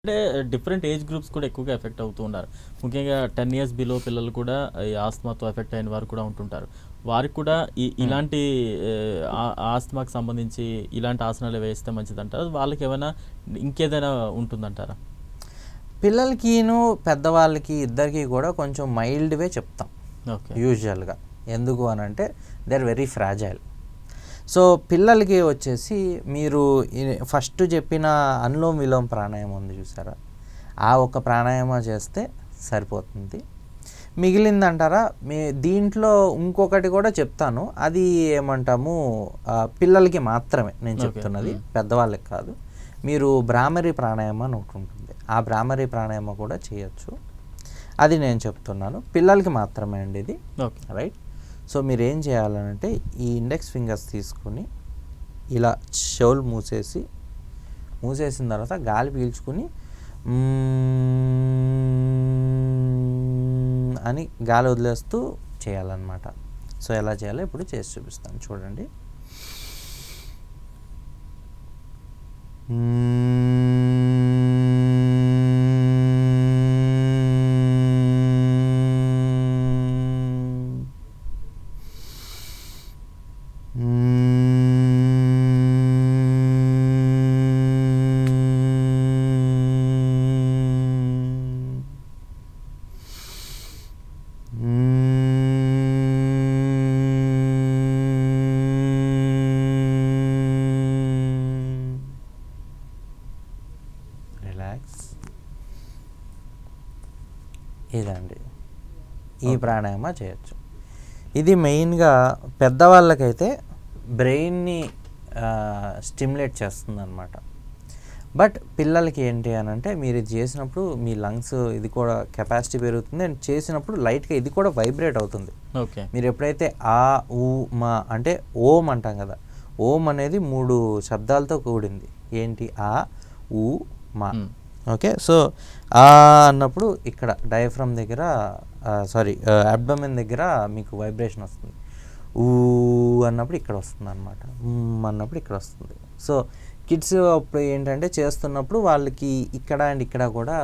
అంటే different age groups కూడా ఎక్కువగా ఎఫెక్ట్ అవుతూ ఉన్నారు. ముఖ్యంగా 10 ఇయర్స్ బిలో పిల్లలు కూడా ఈ ఆస్తమాతో ఎఫెక్ట్ అయిన వారు కూడా ఉంటుంటారు. వారికి కూడా ఇలాంటి ఆస్తమాకు సంబంధించి ఇలాంటి ఆసనాలు వేస్తే మంచిదంటారా? వాళ్ళకి ఏమైనా ఇంకేదైనా ఉంటుందంటారా? పిల్లలకిను పెద్దవాళ్ళకి ఇద్దరికి కూడా కొంచెం మైల్డ్వే చెప్తాం యూజువల్గా. ఎందుకు అని అంటే they are very fragile. So పిల్లలకి వచ్చేసి మీరు ఫస్ట్ చెప్పిన అనులోమ విలోమ ప్రాణాయామం ఉంది చూసారా, ఆ ఒక ప్రాణాయామం చేస్తే సరిపోతుంది. మిగిలిందంటారా, దీంట్లో ఇంకొకటి కూడా చెప్తాను, అది ఏమంటాము పిల్లలకి మాత్రమే నేను చెప్తున్నది, పెద్దవాళ్ళకి కాదు. మీరు భ్రామరి ప్రాణాయామం అని ఒకటి ఉంటుంది, ఆ భ్రామరి ప్రాణాయామం కూడా చేయొచ్చు. అది నేను చెప్తున్నాను, పిల్లలకి మాత్రమే అండి ఇది. రైట్. సో మీరు ఏం చేయాలంటే ఈ ఇండెక్స్ ఫింగర్స్ తీసుకుని ఇలా చెవులు మూసేసిన తర్వాత గాలి పీల్చుకుని అని గాలి వదిలేస్తూ చేయాలన్నమాట. సో ఎలా చేయాలో ఇప్పుడు చేసి చూపిస్తాను, చూడండి. రిలాక్స్. ఇదండి, ఈ ప్రాణాయామ చేయొచ్చు. ఇది మెయిన్గా పెద్దవాళ్ళకైతే బ్రెయిన్ని స్టిమ్యులేట్ చేస్తుంది అన్నమాట. బట్ పిల్లలకి ఏంటి అని అంటే మీరు ఇది చేసినప్పుడు మీ లంగ్స్ ఇది కూడా కెపాసిటీ పెరుగుతుంది, అండ్ చేసినప్పుడు లైట్గా ఇది కూడా వైబ్రేట్ అవుతుంది. మీరు ఎప్పుడైతే ఆ ఊ మా అంటే ఓం అంటాం కదా, ఓం అనేది 3 శబ్దాలతో కూడింది. ఏంటి? ఆ ఊ మా. ఓకే. సో ఆ అన్నప్పుడు ఇక్కడ డయాఫ్రమ్ దగ్గర అబ్డోమెన్ దగ్గర మీకు వైబ్రేషన్ వస్తుంది. ఊ అన్నప్పుడు ఇక్కడ వస్తుంది అనమాట, అన్నప్పుడు ఇక్కడ వస్తుంది. సో కిడ్స్ అప్పుడు ఏంటంటే చేస్తున్నప్పుడు వాళ్ళకి ఇక్కడ అండ్ ఇక్కడ కూడా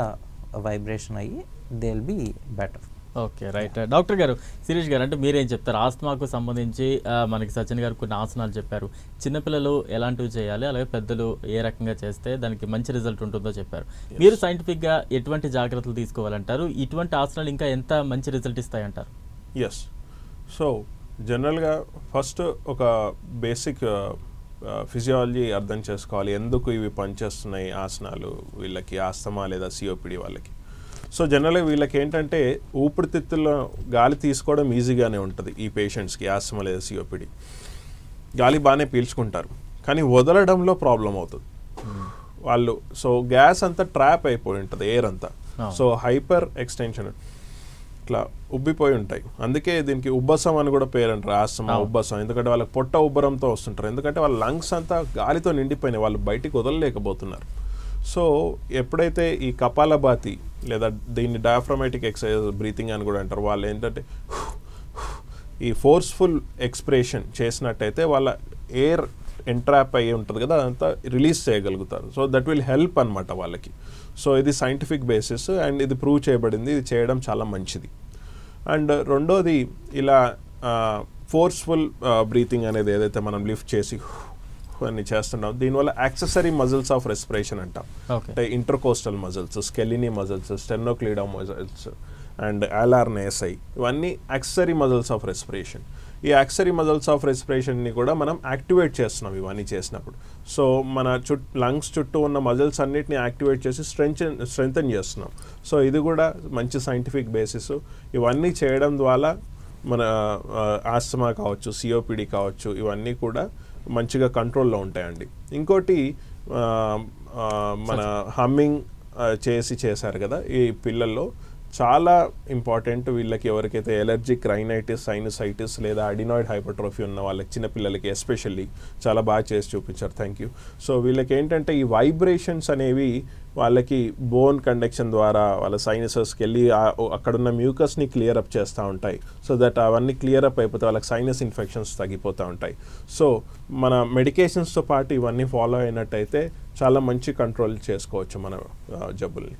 వైబ్రేషన్ అయ్యి they will be better. Okay, right. Doctor గారు, శిరీష్ గారు, అంటే మీరేం చెప్తారు? ఆస్తమాకు సంబంధించి మనకి సచిన్ గారు కొన్ని ఆసనాలు చెప్పారు. చిన్నపిల్లలు ఎలాంటివి చేయాలి, అలాగే పెద్దలు ఏ రకంగా చేస్తే దానికి మంచి రిజల్ట్ ఉంటుందో చెప్పారు. మీరు సైంటిఫిక్గా ఎటువంటి జాగ్రత్తలు తీసుకోవాలంటారు? ఇటువంటి ఆసనాలు ఇంకా ఎంత మంచి రిజల్ట్ ఇస్తాయంటారు? ఎస్. సో జనరల్గా ఫస్ట్ ఒక బేసిక్ ఫిజియాలజీ అర్థం చేసుకోవాలి, ఎందుకు ఇవి పనిచేస్తున్నాయి ఆసనాలు వీళ్ళకి, ఆస్తమా లేదా సిఓపిడి వాళ్ళకి. సో జనరల్గా వీళ్ళకి ఏంటంటే ఊపిరితిత్తుల్లో గాలి తీసుకోవడం ఈజీగానే ఉంటుంది ఈ పేషెంట్స్కి, ఆస్తమా లేదా సిఓపిడి. గాలి బాగానే పీల్చుకుంటారు, కానీ వదలడంలో ప్రాబ్లం అవుతుంది వాళ్ళు. సో గ్యాస్ అంతా ట్రాప్ అయిపోయి ఉంటుంది, ఎయిర్ అంతా. సో హైపర్ ఎక్స్టెన్షన్ ఇట్లా ఉబ్బిపోయి ఉంటాయి. అందుకే దీనికి ఉబ్బసం అని కూడా పేరు అంటారు, ఆస్తమా ఉబ్బసం. ఎందుకంటే వాళ్ళకి పొట్ట ఉబ్బరంతో వస్తుంటారు, ఎందుకంటే వాళ్ళ లంగ్స్ అంతా గాలితో నిండిపోయినాయి, వాళ్ళు బయటికి వదలలేకపోతున్నారు. సో ఎప్పుడైతే ఈ కపాలభాతి లేదా దీన్ని డయాఫ్రమాటిక్ ఎక్సర్సైజ్ బ్రీతింగ్ అని కూడా అంటారు, వాళ్ళు ఏంటంటే ఈ ఫోర్స్ఫుల్ ఎక్స్ప్రెషన్ చేసినట్టయితే వాళ్ళ ఎయిర్ ఎంట్రాప్ అయ్యి ఉంటుంది కదా, అదంతా రిలీజ్ చేయగలుగుతారు. సో దట్ విల్ హెల్ప్ అనమాట వాళ్ళకి. సో ఇది సైంటిఫిక్ బేసిస్ అండ్ ఇది ప్రూవ్ చేయబడింది, ఇది చేయడం చాలా మంచిది. అండ్ రెండోది ఇలా ఫోర్స్ఫుల్ బ్రీతింగ్ అనేది ఏదైతే మనం లిఫ్ట్ చేసి అని చేస్తున్నాం, దీనివల్ల యాక్సెసరీ మజిల్స్ ఆఫ్ రెస్పిరేషన్ అంటాం. అంటే intercostal muscles, scaleni muscles, sternocleido muscles and ఆల్ఆర్ఎన్ఎస్ఐ, ఇవన్నీ యాక్సెసరీ మజిల్స్ ఆఫ్ రెస్పిరేషన్. ఈ యాక్సెసరీ మజిల్స్ ఆఫ్ రెస్పిరేషన్ని కూడా మనం యాక్టివేట్ చేస్తున్నాం ఇవన్నీ చేసినప్పుడు. సో మన లంగ్స్ చుట్టూ ఉన్న మజిల్స్ అన్నిటిని యాక్టివేట్ చేసి స్ట్రెంగ్తన్ చేస్తున్నాం. సో ఇది కూడా మంచి సైంటిఫిక్ బేసిస్. ఇవన్నీ చేయడం ద్వారా మన ఆస్తమా కావచ్చు, సిఓపిడి కావచ్చు, ఇవన్నీ కూడా మంచిగా కంట్రోల్లో ఉంటాయండి. ఇంకోటి మన హమ్మింగ్ చేశారు కదా ఈ పిల్లల్లో, చాలా ఇంపార్టెంట్ వీళ్ళకి ఎవరికైతే ఎలర్జిక్ రైనైటిస్, సైనసైటిస్ లేదా అడినాయిడ్ హైపర్ట్రోఫీ ఉన్న వాళ్ళకి, చిన్నపిల్లలకి ఎస్పెషల్లీ చాలా బాగా చేసి చూపించారు. Thank you. సో వీళ్ళకి ఏంటంటే ఈ వైబ్రేషన్స్ అనేవి వాళ్ళకి బోన్ కండక్షన్ ద్వారా వాళ్ళ సైనసెస్కి వెళ్ళి అక్కడున్న మ్యూకస్ని క్లియర్ అప్ చేస్తూ ఉంటాయి. సో దట్ అవన్నీ క్లియర్ అప్ అయిపోతే వాళ్ళకి సైనస్ ఇన్ఫెక్షన్స్ తగ్గిపోతూ ఉంటాయి. సో మన మెడికేషన్స్తో పాటు ఇవన్నీ ఫాలో అయినట్టయితే చాలా మంచి కంట్రోల్ చేసుకోవచ్చు మన జబ్బుల్ని.